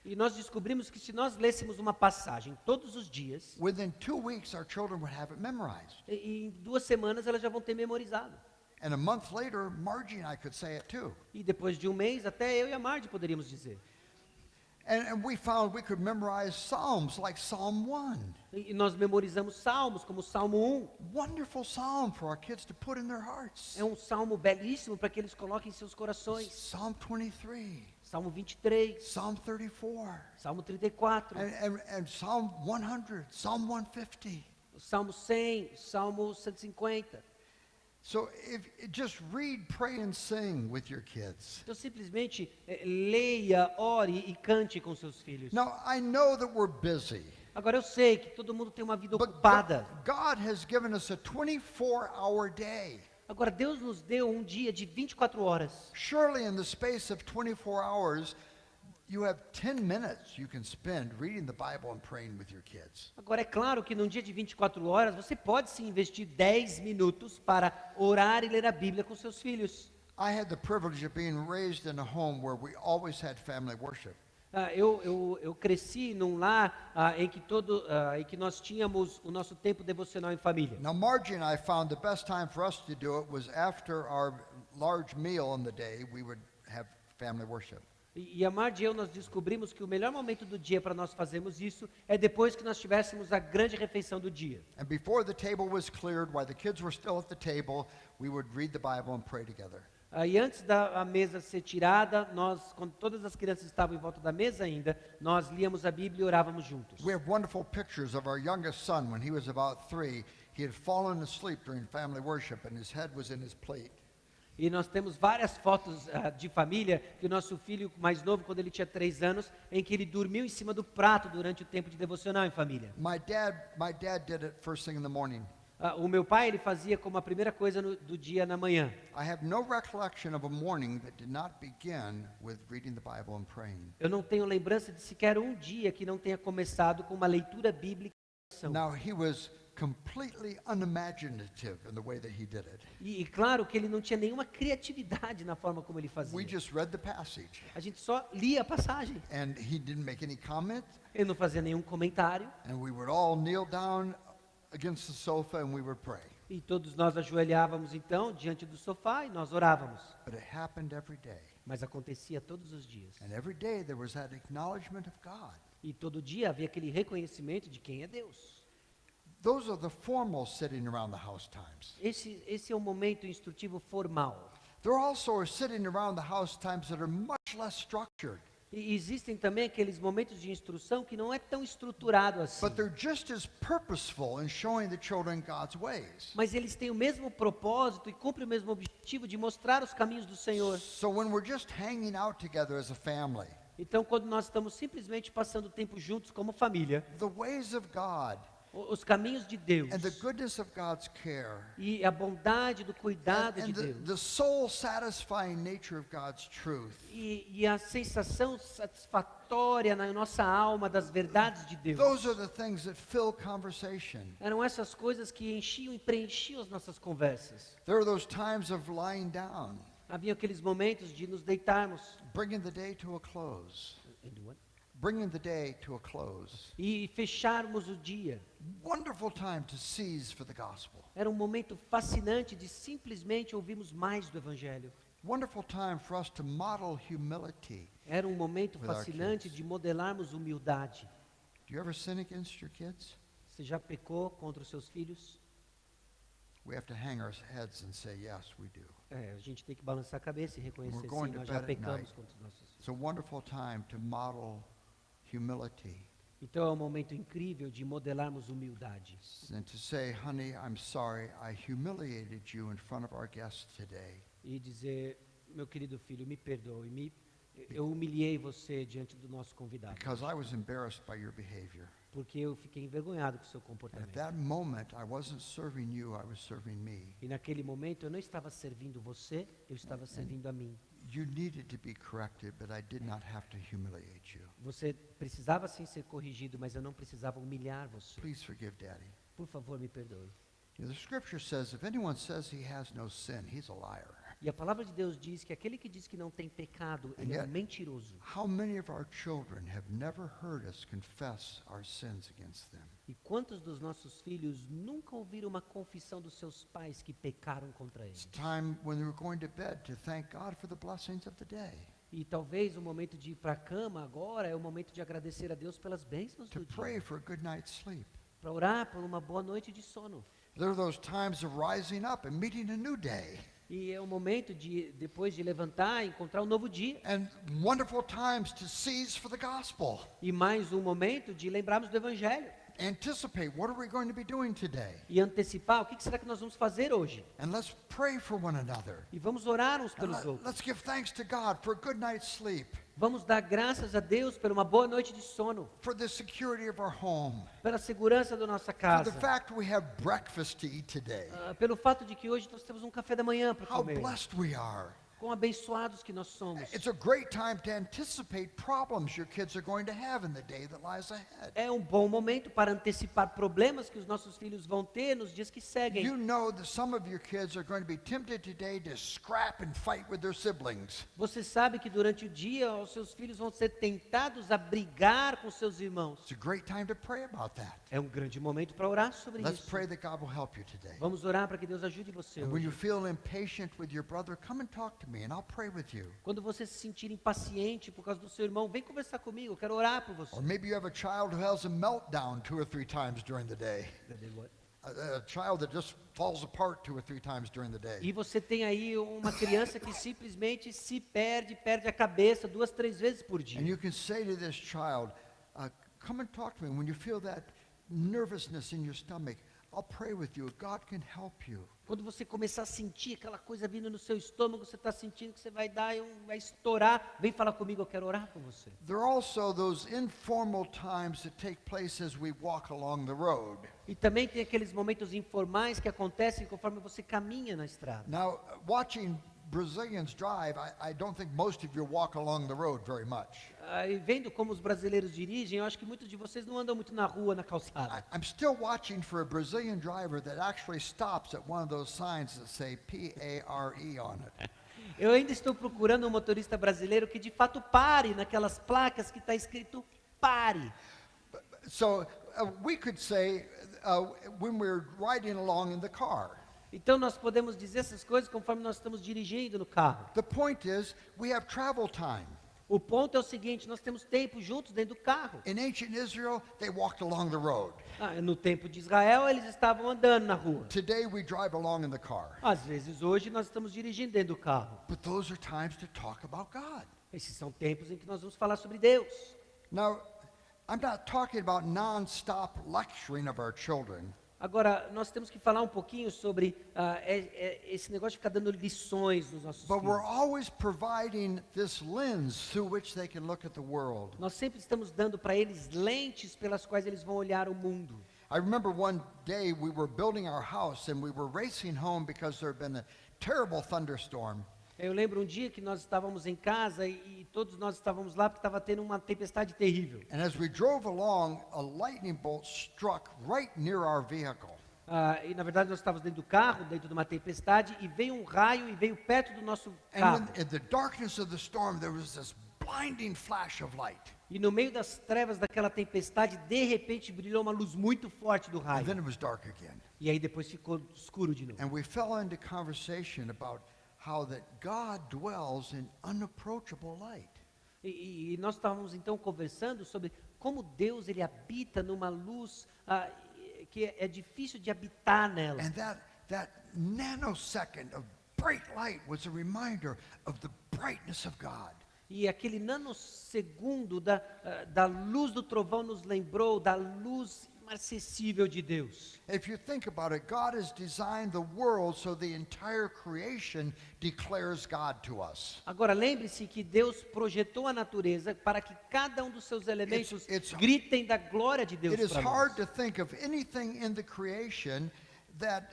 E nós descobrimos que se nós lêssemos uma passagem todos os dias, within 2 weeks our children would have it memorized. em 2 semanas elas já vão ter memorizado. And a month later, Margie and I could say it too. E depois de um mês, até eu e a Marge poderíamos dizer. And we found we could memorize Psalms like Psalm 1. E nós memorizamos salmos, como o Salmo 1. Wonderful psalm for our kids to put in their hearts. É um salmo belíssimo para que eles coloquem em seus corações. Psalm 23, Salmo 23, Psalm 34, Salmo 34, and Psalm 100, Psalm 150. Salmo 100, Salmo 150. So just read, pray, and sing with your kids. Então simplesmente leia, ore e cante com seus filhos. Now, I know that we're busy, Agora eu sei que todo mundo tem uma vida but ocupada. God has given us a 24-hour day. Agora Deus nos deu um dia de 24 horas. Surely in the space of 24 hours, you have 10 minutes you can spend reading the Bible and praying with your kids. Agora é claro que num dia de 24 horas você pode se investir 10 minutos para orar e ler a Bíblia com seus filhos. I had the privilege of being raised in a home where we always had family worship. Eu cresci num lar em que nós tínhamos o nosso tempo devocional em família. Now, Margie and I found the best time for us to do it was after our large meal in the day, we would have family worship. E a Marge e eu, nós descobrimos que o melhor momento do dia para nós fazermos isso é depois que nós tivéssemos a grande refeição do dia. And before the table was cleared, while the kids were still at the table, we would read the Bible and pray together. E antes da mesa ser tirada, quando todas as crianças estavam em volta da mesa ainda, nós líamos a Bíblia e orávamos juntos. We have wonderful pictures of our youngest son when he was about 3. He had fallen asleep during family worship and his head was in his plate. E nós temos várias fotos de família que o nosso filho mais novo, quando ele tinha 3 anos, em que ele dormiu em cima do prato durante o tempo de devocional em família. My dad did it first thing in the morning. O meu pai, ele fazia como a primeira coisa do dia na manhã. I have no recollection of a morning that did not begin with reading the Bible and praying. Eu não tenho lembrança de sequer um dia que não tenha começado com uma leitura bíblica. Now, he was completely unimaginative in the way that he did it. E claro que ele não tinha nenhuma criatividade na forma como ele fazia. We just read the passage, A gente só lia a passagem. and he didn't make any comment, Ele não fazia nenhum comentário. and we would all kneel down against the sofa and we would pray. E todos nós ajoelhávamos então diante do sofá e nós orávamos. But it happened every day. Mas acontecia todos os dias. And every day there was that acknowledgement of God. E todo dia havia aquele reconhecimento de quem é Deus. Those are the formal sitting around the house times. Esse é um momento instrutivo formal. There also are sitting around the house times that are much less structured, E existem também aqueles momentos de instrução que não é tão estruturado assim. but they're just as purposeful in showing the children God's ways. Mas eles têm o mesmo propósito e cumprem o mesmo objetivo de mostrar os caminhos do Senhor. So when we're just hanging out together as a family, Então, quando nós estamos simplesmente passando tempo juntos como família, the ways of God os caminhos de Deus and the goodness of God's care e a bondade do cuidado de and the Deus soul satisfying nature of God's truth e a sensação satisfatória na nossa alma das verdades de Deus. those are the things that fill conversation. Eram essas coisas que enchiam e preenchiam as nossas conversas. There are those times of lying down, Havia aqueles momentos de nos deitarmos bringing the day to a close. Bringing the day to a close. e fecharmos o dia. Wonderful time to seize for the gospel. Era um momento fascinante de simplesmente ouvirmos mais do Evangelho. Wonderful time for us to model humility. Era um momento With our fascinante kids. de modelarmos humildade. Do you ever sin against your kids? Você já pecou contra os seus filhos? We have to hang our heads and say, yes, we do. A gente tem que balançar a cabeça e reconhecer, We're going sim, to nós já bed at pecamos night. contra os nossos filhos. It's a wonderful time to model humility Então é um momento incrível de modelarmos humildade. and to say, honey, I'm sorry, I humiliated you in front of our guests today. E dizer, meu querido filho, me perdoe, eu humilhei você diante do nosso convidado. Because I was embarrassed by your behavior. Porque eu fiquei envergonhado com o seu At comportamento. that moment, I wasn't serving you, I was serving me. E naquele momento eu não estava servindo você, eu estava servindo a mim. You needed to be corrected, but I did not have to humiliate you. Você precisava sim ser corrigido, mas eu não precisava humilhar você. Please forgive Daddy. Por favor, me perdoe. The scripture says if anyone says he has no sin, he's a liar. E a palavra de Deus diz que aquele que diz que não tem pecado, ele é um mentiroso. How many of our children have never heard us confess our sins against them? E quantos dos nossos filhos nunca ouviram uma confissão dos seus pais que pecaram contra It's eles? time when we're going to bed to thank God for the blessings of the day, E talvez o momento de ir para a cama agora é o momento de agradecer a Deus pelas bênçãos to do pray dia. for a good night's sleep. Para orar por uma boa noite de sono. There are those times of rising up and meeting a new day, E é o momento de, depois de levantar, encontrar um novo dia. and wonderful times to seize for the gospel. E mais um momento de lembrarmos do Evangelho. Anticipate, what are we going to be doing today? E antecipar o que será que nós vamos fazer hoje. And let's pray for one another. E vamos orar uns And pelos outros. let's give thanks to God for a good night's sleep, Vamos dar graças a Deus por uma boa noite de sono. for the security of our home, Pela segurança da nossa for casa. the fact we have breakfast to eat today. Pelo fato de que hoje nós temos um café da manhã para How comer. blessed we are. Quão abençoados que nós somos. It's a great time to anticipate problems your kids are going to have in the day that lies ahead. É um bom momento para antecipar problemas que os nossos filhos vão ter nos dias que seguem. You know that some of your kids are going to be tempted today to scrap and fight with their siblings. Você sabe que durante o dia os seus filhos vão ser tentados a brigar com seus irmãos. It's a great time to pray about that. É um grande momento para orar sobre Let's isso. pray that God will help you today. Vamos orar para que Deus ajude você And when you hoje. feel impatient with your brother, come and talk to me and I'll pray with you. Quando você se sentir impaciente por causa do seu irmão, vem conversar comigo, eu quero orar por você. Or maybe you have a child who has a meltdown 2 or 3 times during the day. A child that just falls apart 2 or 3 times during the day. E você tem aí uma criança que simplesmente se perde a cabeça 2, 3 vezes por And dia. you can say to this child, come and talk to me. When you feel that nervousness in your stomach, I'll pray with you. God can help you. Quando você começar a sentir aquela coisa vindo no seu estômago, você está sentindo que você vai dar, vai estourar, vem falar comigo, eu quero orar por você. There are also those informal times that take place as we walk along the road. E também tem aqueles momentos informais que acontecem conforme você caminha na estrada. Now, watching Brazilians drive, I don't think most of you walk along the road very much. E vendo como os brasileiros dirigem, eu acho que muitos de vocês não andam muito na rua, na calçada. I'm still watching for a Brazilian driver that actually stops at one of those signs that say P-A-R-E on it. Eu ainda estou procurando um motorista brasileiro que de fato pare naquelas placas que está escrito pare. So we could say when we're riding along in the car. Então nós podemos dizer essas coisas conforme nós estamos dirigindo no carro. The point is, we have travel time. O ponto é o seguinte, nós temos tempo juntos dentro do carro. In ancient Israel, they walked along the road. No tempo de Israel, eles estavam andando na rua. Today, we drive along in the car. Às vezes, hoje, nós estamos dirigindo dentro do carro. But those are times to talk about God. Esses são tempos em que nós vamos falar sobre Deus. Now, I'm not talking about non-stop lecturing of our children. Agora, nós temos que falar um pouquinho sobre esse negócio de ficar dando lições nos nossos But we're filhos. always providing this lens through which they can look at the world. Nós sempre estamos dando para eles lentes pelas quais eles vão olhar o mundo. I remember one day we were building our house and we were racing home because there had been a terrible thunderstorm. Eu lembro um dia que nós estávamos em casa e todos nós estávamos lá porque estava tendo uma tempestade terrível. And as we drove along, a lightning bolt struck right near our vehicle. E na verdade nós estávamos dentro do carro, dentro de uma tempestade, e veio um raio e veio perto do nosso And carro. in the darkness of the storm, there was this blinding flash of light. E no meio das trevas daquela tempestade, de repente brilhou uma luz muito forte do And raio. then it was dark again. E aí depois ficou escuro de novo. And we fell into conversation about how that God dwells in unapproachable light. E nós estávamos então conversando sobre como Deus ele habita numa luz que é difícil de habitar nela. And that nanosecond of bright light was a reminder of the brightness of God. E aquele nanosegundo da luz do trovão nos lembrou da luz inacessível de Deus. If you think about it, God has designed the world so the entire creation declares God to us. Agora lembre-se que Deus projetou a natureza para que cada um dos seus elementos It's- gritem da glória de Deus It is para hard nós. to think of anything in the creation that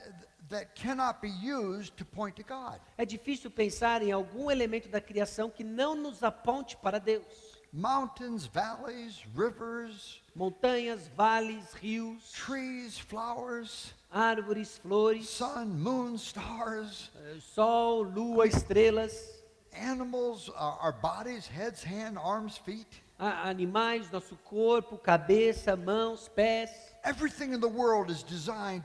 that cannot be used to point to God. É difícil pensar em algum elemento da criação que não nos aponte para Deus. Mountains, valleys, rivers, Montanhas, vales, rios, trees, flowers, árvores, flores, sun, moon, stars, sol, lua, estrelas, animals, our bodies, heads, hands, arms, feet. Animais, nosso corpo, cabeça, mãos, pés. Everything in the world is designed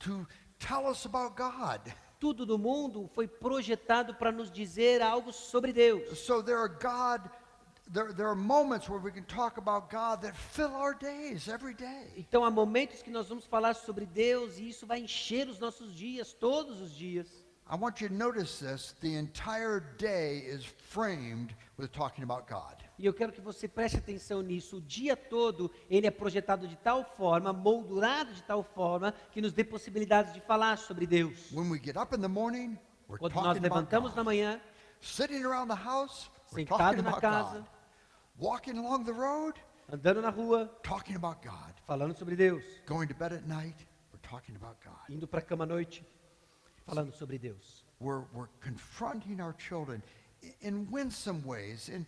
to tell us about God. Tudo do mundo foi projetado para nos dizer algo sobre Deus. So there are moments where we can talk about God that fill our days every day. Então há momentos que nós vamos falar sobre Deus e isso vai encher os nossos dias, todos os dias. I want you to notice this. The entire day is framed with talking about God. E eu quero que você preste atenção nisso. O dia todo ele é projetado de tal forma, moldurado de tal forma, que nos dê possibilidades de falar sobre Deus. When we get up in the morning, we're Quando nós talking about levantamos God. na manhã, Sitting around the house, we're sentado talking na about casa, God. Walking along the road, andando na rua, talking about God. falando sobre Deus. Going to bed at night, we're talking about God. Indo para a cama à noite, falando sobre Deus. We're confronting our children in winsome ways, in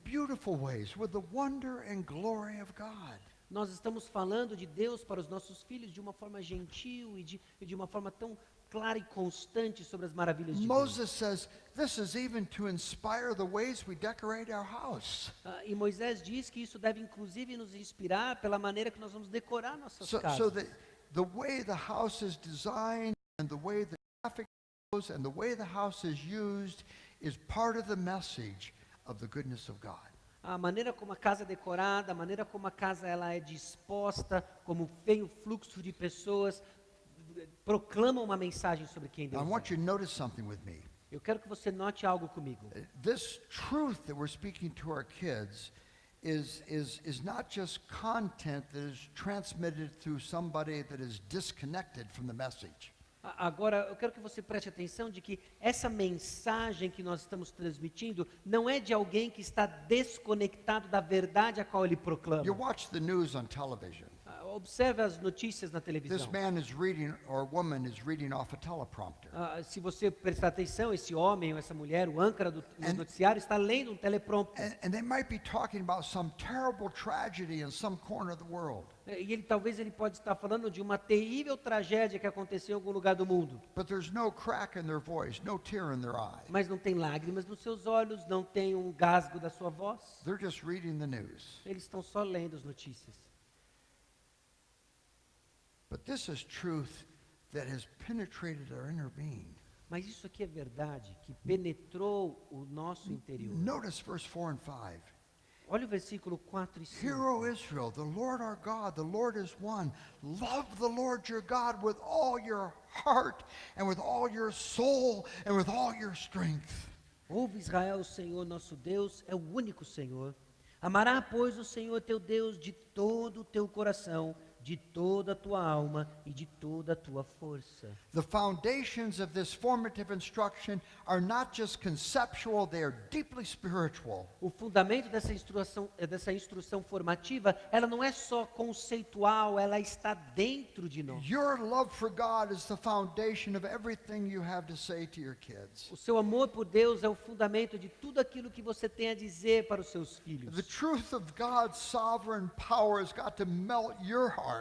beautiful ways, with the wonder and glory of God. Nós estamos falando de Deus para os nossos filhos de uma forma gentil e de uma forma tão clara e constante sobre as maravilhas de Deus. Moses says, this is even to inspire the ways we decorate our house. E Moisés diz que isso deve inclusive nos inspirar pela maneira que nós vamos decorar nossas So casas. the way the house is designed and the way the traffic goes and the way the house is used is part of the message of the goodness of God. A maneira como a casa é decorada, a maneira como a casa ela é disposta, como vem o fluxo de pessoas, proclama uma mensagem sobre quem I Deus want é. you to notice something with me. Eu quero que você note algo comigo. This truth that we're speaking to our kids is not just content that is transmitted through somebody that is disconnected from the message. Agora, eu quero que você preste atenção de que essa mensagem que nós estamos transmitindo não é de alguém que está desconectado da verdade a qual ele proclama. You watch the news on television. Observe as notícias na This televisão. man is reading, or woman is reading off a teleprompter. Se você prestar atenção, esse homem ou essa mulher, o âncora do noticiário, está lendo um teleprompter. And they might be talking about some terrible tragedy in some corner of the world. E talvez ele pode estar falando de uma terrível tragédia que aconteceu em algum lugar do mundo. But there's no crack in their voice, no tear in their eye. Mas não tem lágrimas nos seus olhos, não tem um gasgo da sua voz. They're just reading the news. Eles estão só lendo as notícias. But this is truth that has penetrated our inner being. Mas isso aqui é verdade, que penetrou o nosso interior. Notice verse 4 and 5. Olha o versículo 4 e 5. Hear, O Israel, the Lord our God, the Lord is one. Love the Lord your God with all your heart and with all your soul and with all your strength. Ouve Israel, o Senhor nosso Deus é o único Senhor. Amará, pois, o Senhor teu Deus de todo o teu coração, de toda a tua alma e de toda a tua força. The foundations of this formative instruction are not just conceptual, they are deeply spiritual. O fundamento dessa instrução formativa, ela não é só conceitual, ela está dentro de nós. Your love for God is the foundation of everything you have to say to your kids. O seu amor por Deus é o fundamento de tudo aquilo que você tem a dizer para os seus filhos. The truth of God's sovereign power has got to melt your heart.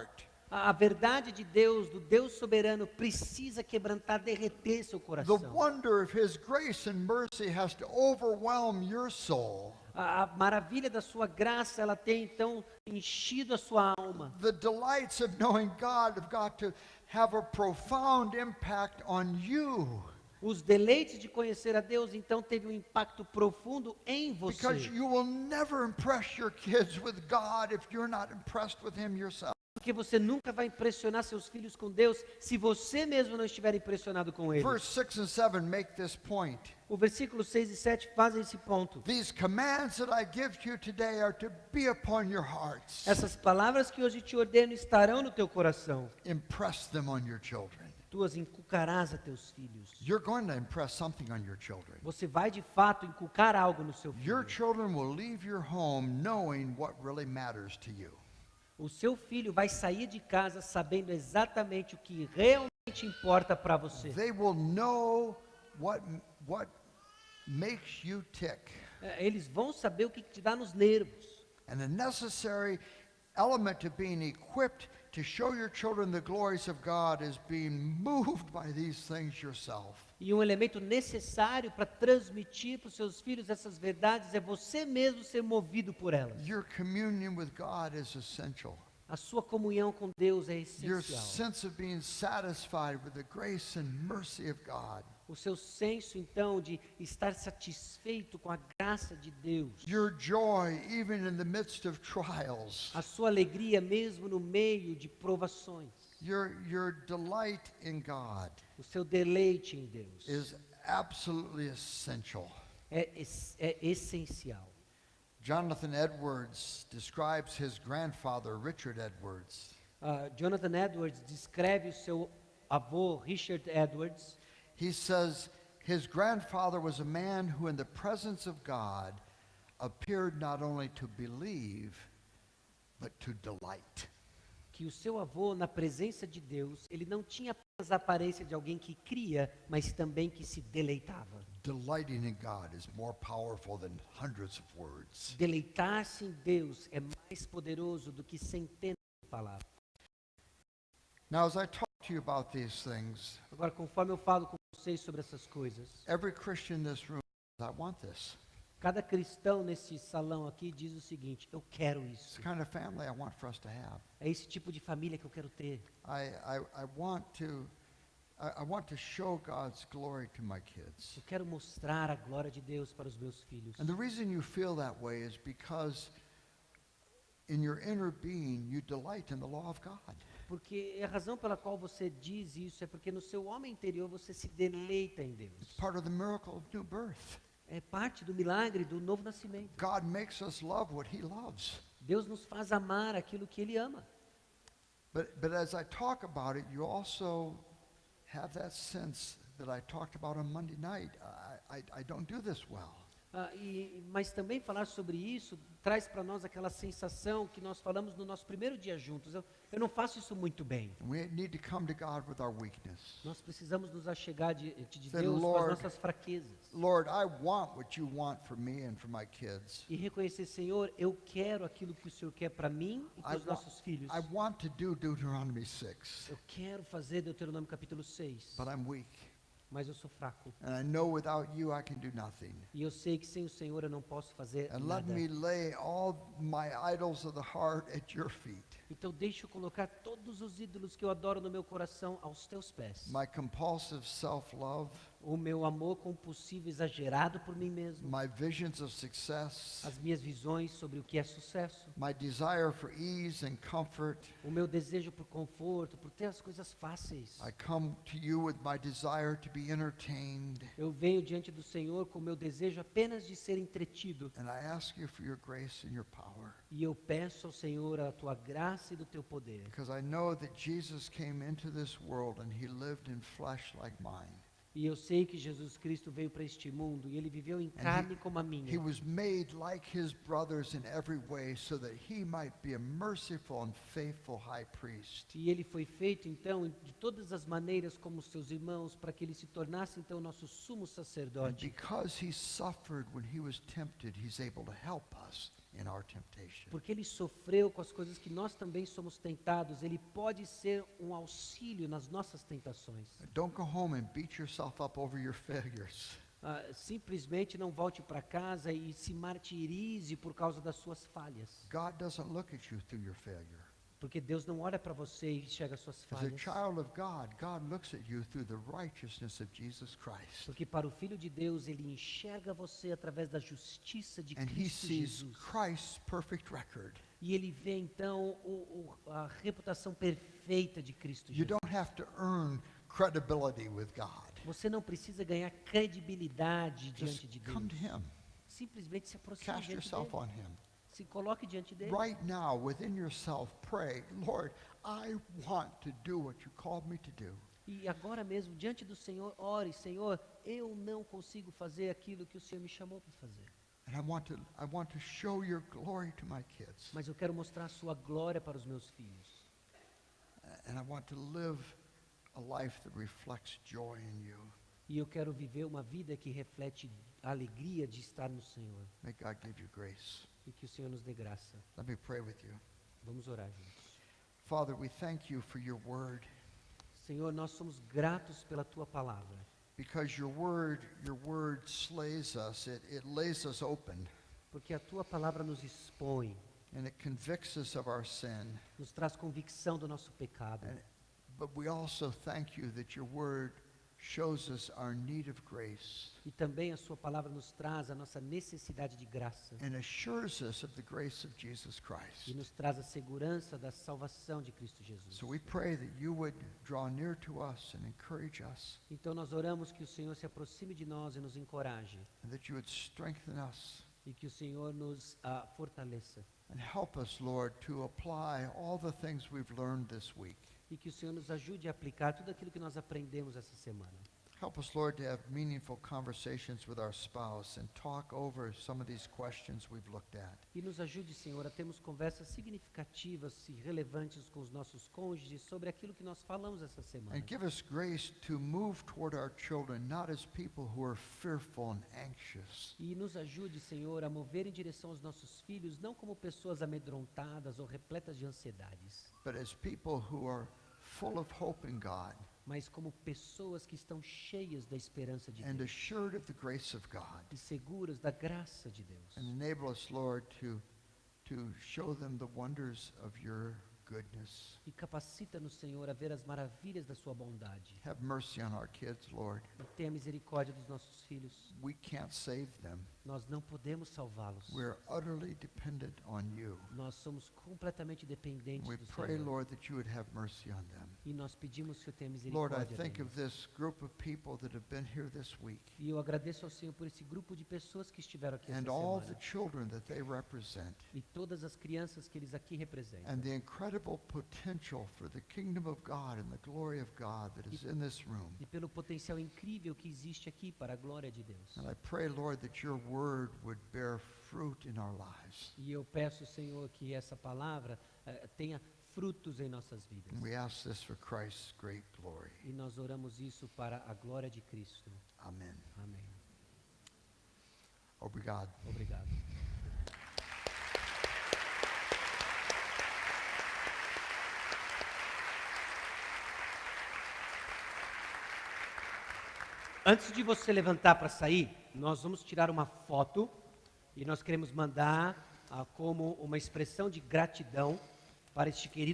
A verdade de Deus, do Deus soberano, precisa quebrantar, derreter seu The coração. wonder of His grace and mercy has to overwhelm your soul. A maravilha da sua graça, ela tem então enchido a sua alma. The delights of knowing God have got to have a profound impact on you. Os deleites de conhecer a Deus, então, teve um impacto profundo em Because você. you will never impress your kids with God if you're not impressed with Him yourself. Porque você nunca vai impressionar seus filhos com Deus se você mesmo não estiver impressionado com Ele. Verse 6 and 7 make this point. O versículo 6 e 7 fazem esse ponto. These commands that I give to you today are to be upon your hearts. Essas palavras que hoje te ordeno estarão no teu coração. Impress them on your children. Tu as inculcarás a teus filhos. You're going to impress something on your children. Você vai de fato inculcar algo no seu Your filho. children will leave your home knowing what really matters to you. O seu filho vai sair de casa sabendo exatamente o que realmente realmente importa para você. They will know what makes you tick. Eles vão saber o que te dá nos nervos. And the necessary element to being equipped to show your children the glories of God is being moved by these things yourself. E um elemento necessário para transmitir para os seus filhos essas verdades é você mesmo ser movido por elas. Your communion with God is essential. A sua comunhão com Deus é Your essencial. sense of being satisfied with the grace and mercy of God. O seu senso, então, de estar satisfeito com a graça de Deus. Your joy even in the midst of trials. A sua alegria mesmo no meio de provações. Your delight in God O seu deleite em Deus is absolutely essential. é essencial. Jonathan Edwards describes his grandfather, Richard Edwards. Jonathan Edwards descreve o seu avô, Richard Edwards. He says his grandfather was a man who in the presence of God appeared not only to believe, but to delight. Que o seu avô, na presença de Deus, ele não tinha apenas a aparência de alguém que cria, mas também que se deleitava. Delighting in God is more powerful than hundreds of words. Deleitar-se em Deus é mais poderoso do que centenas de palavras. Now, as I talk to you about these things, Agora, conforme eu falo com vocês sobre essas coisas, every Christian in this room says, I want this. cada cristão nesse salão aqui diz o seguinte: eu quero It's isso. the kind of family I want for us to have. É esse tipo de família que eu quero ter. I want to show God's glory to my kids. Eu quero mostrar a glória de Deus para os meus filhos. And the reason you feel that way is because in your inner being you delight in the law of God. Porque a razão pela qual você diz isso é porque no seu homem interior você se deleita em It's Deus. part of the miracle of new birth. É parte do milagre do novo nascimento. God makes us love what he loves. Deus nos faz amar aquilo que Ele ama. But as I talk about it, you also have that sense that I talked about on Monday night. I don't do this well. Mas também falar sobre isso traz para nós aquela sensação que nós falamos no nosso primeiro dia juntos. Eu não faço isso muito bem. And we need to come to God with our weakness. Nós precisamos nos achegar diante de Say, Deus com as Lord, nossas fraquezas. Lord, I want what you want for me and for my kids. E reconhecer, Senhor, eu quero aquilo que o Senhor quer para mim e para os nossos filhos. I want to do Deuteronomy 6, Eu quero fazer Deuteronômio capítulo 6, but I'm weak. mas eu sou fraco. And I know without you I can do nothing. E eu sei que sem o Senhor eu não posso fazer And let nada. me lay all my idols of the heart at your feet. Então deixa eu colocar todos os ídolos que eu adoro no meu coração aos teus pés. My compulsive self-love, O meu amor compulsivo exagerado por mim mesmo. my visions of success, As minhas visões sobre o que é sucesso. my desire for ease and comfort. O meu desejo por conforto, por ter as coisas fáceis. I come to you with my desire to be entertained, Eu venho diante do Senhor com o meu desejo apenas de ser entretido. and I ask you for your grace and your power. E eu peço ao Senhor a tua graça e do teu poder. Because I know that Jesus came into this world and he lived in flesh like mine. E eu sei que Jesus Cristo veio para este mundo e ele viveu em carne como a He minha. was made like his brothers in every way so that he might be a merciful and faithful high priest. E ele foi feito então de todas as maneiras como seus irmãos para que ele se tornasse então nosso sumo And sacerdote. because he suffered when he was tempted, he's able to help us in our temptation. Porque ele sofreu com as coisas que nós também somos tentados, ele pode ser um auxílio nas nossas tentações. Don't go home and beat yourself up over your failures. Simplesmente não volte para casa e se martirize por causa das suas falhas. God doesn't look at you through your failure. Porque Deus não olha para você e enxerga as suas As a falhas. child of God, God looks at you through the righteousness of Jesus Christ. Porque para o Filho de Deus, ele enxerga você através da justiça de And he Cristo sees Jesus. Christ's perfect record. E ele vê então a reputação perfeita de Cristo You Jesus. don't have to earn credibility with God. Você não precisa ganhar credibilidade Just diante de come Deus. to him. Simplesmente se aproxime Cast diante yourself dele. on him. Se coloque diante dele. Right now, within yourself, pray, Lord, I want to do what you called me to do. E agora mesmo, diante do Senhor, ore, Senhor, eu não consigo fazer aquilo que o Senhor me chamou para fazer. And I want to show your glory to my kids. Mas eu quero mostrar a sua glória para os meus filhos. And I want to live a life that reflects joy in you. E eu quero viver uma vida que reflete a alegria de estar no Senhor. May God give you grace. E que o Senhor nos dê graça. Let me pray with you. Vamos orar juntos. Father, we thank you for your word, Senhor, nós somos gratos pela Tua palavra. because your word slays us. It lays us open, Porque a Tua palavra nos expõe, and it convicts us of our sin. nos traz convicção do nosso pecado. But we also thank you that your word shows us our need of grace E também a Sua palavra nos traz a nossa necessidade de graça. and assures us of the grace of Jesus E Christ. nos traz a segurança da salvação de Cristo Jesus. So we pray that you would draw near to us and encourage us, Então nós oramos que o Senhor se aproxime de nós e nos encoraje. and that you would strengthen us E que o Senhor nos fortaleça. and help us, Lord, to apply all the things we've learned this week. E que o Senhor nos ajude a aplicar tudo aquilo que nós aprendemos essa semana. Help us, Lord, to have meaningful conversations with our spouse and talk over some of these questions we've looked at. E nos ajude, Senhor, a termos conversas significativas e relevantes com os nossos cônjuges sobre aquilo que nós falamos essa semana. And give us grace to move toward our children, not as people who are fearful and anxious, E nos ajude, Senhor, a mover em direção aos nossos filhos, não como pessoas amedrontadas ou repletas de ansiedades, but as people who are full of hope in God mas como pessoas que estão cheias da esperança de and Deus assured of the grace of God. e seguras da graça de Deus. And enable us, Lord, to show them the wonders of your goodness. E capacita-nos, Senhor, a ver as maravilhas da Sua bondade. Have mercy on our kids, Lord. E tenha misericórdia dos nossos filhos. We can't save them. Nós não podemos salvá-los. We're utterly dependent on you. Nós somos completamente dependentes We do pray, Senhor. Lord, that you would have mercy on them. E nós pedimos que o Senhor tenha Lord, I misericórdia think deles. of this group of people that have been here this week E eu agradeço ao Senhor por esse grupo de pessoas que estiveram aqui essa and all the semana. children that they represent E todas as crianças que eles aqui representam. and the incredible potential for the kingdom of God and the glory of God that is in this room. E pelo potencial incrível que existe aqui para a glória de Deus. And I pray, Lord, that your word would bear fruit in our lives. E eu peço, Senhor, que essa palavra tenha frutos em nossas vidas. And we ask this for Christ's great glory. E nós oramos isso para a glória de Cristo. Amen. Amém. Obrigado. Obrigado. Antes de você levantar para sair, nós vamos tirar uma foto e nós queremos mandar como uma expressão de gratidão para este querido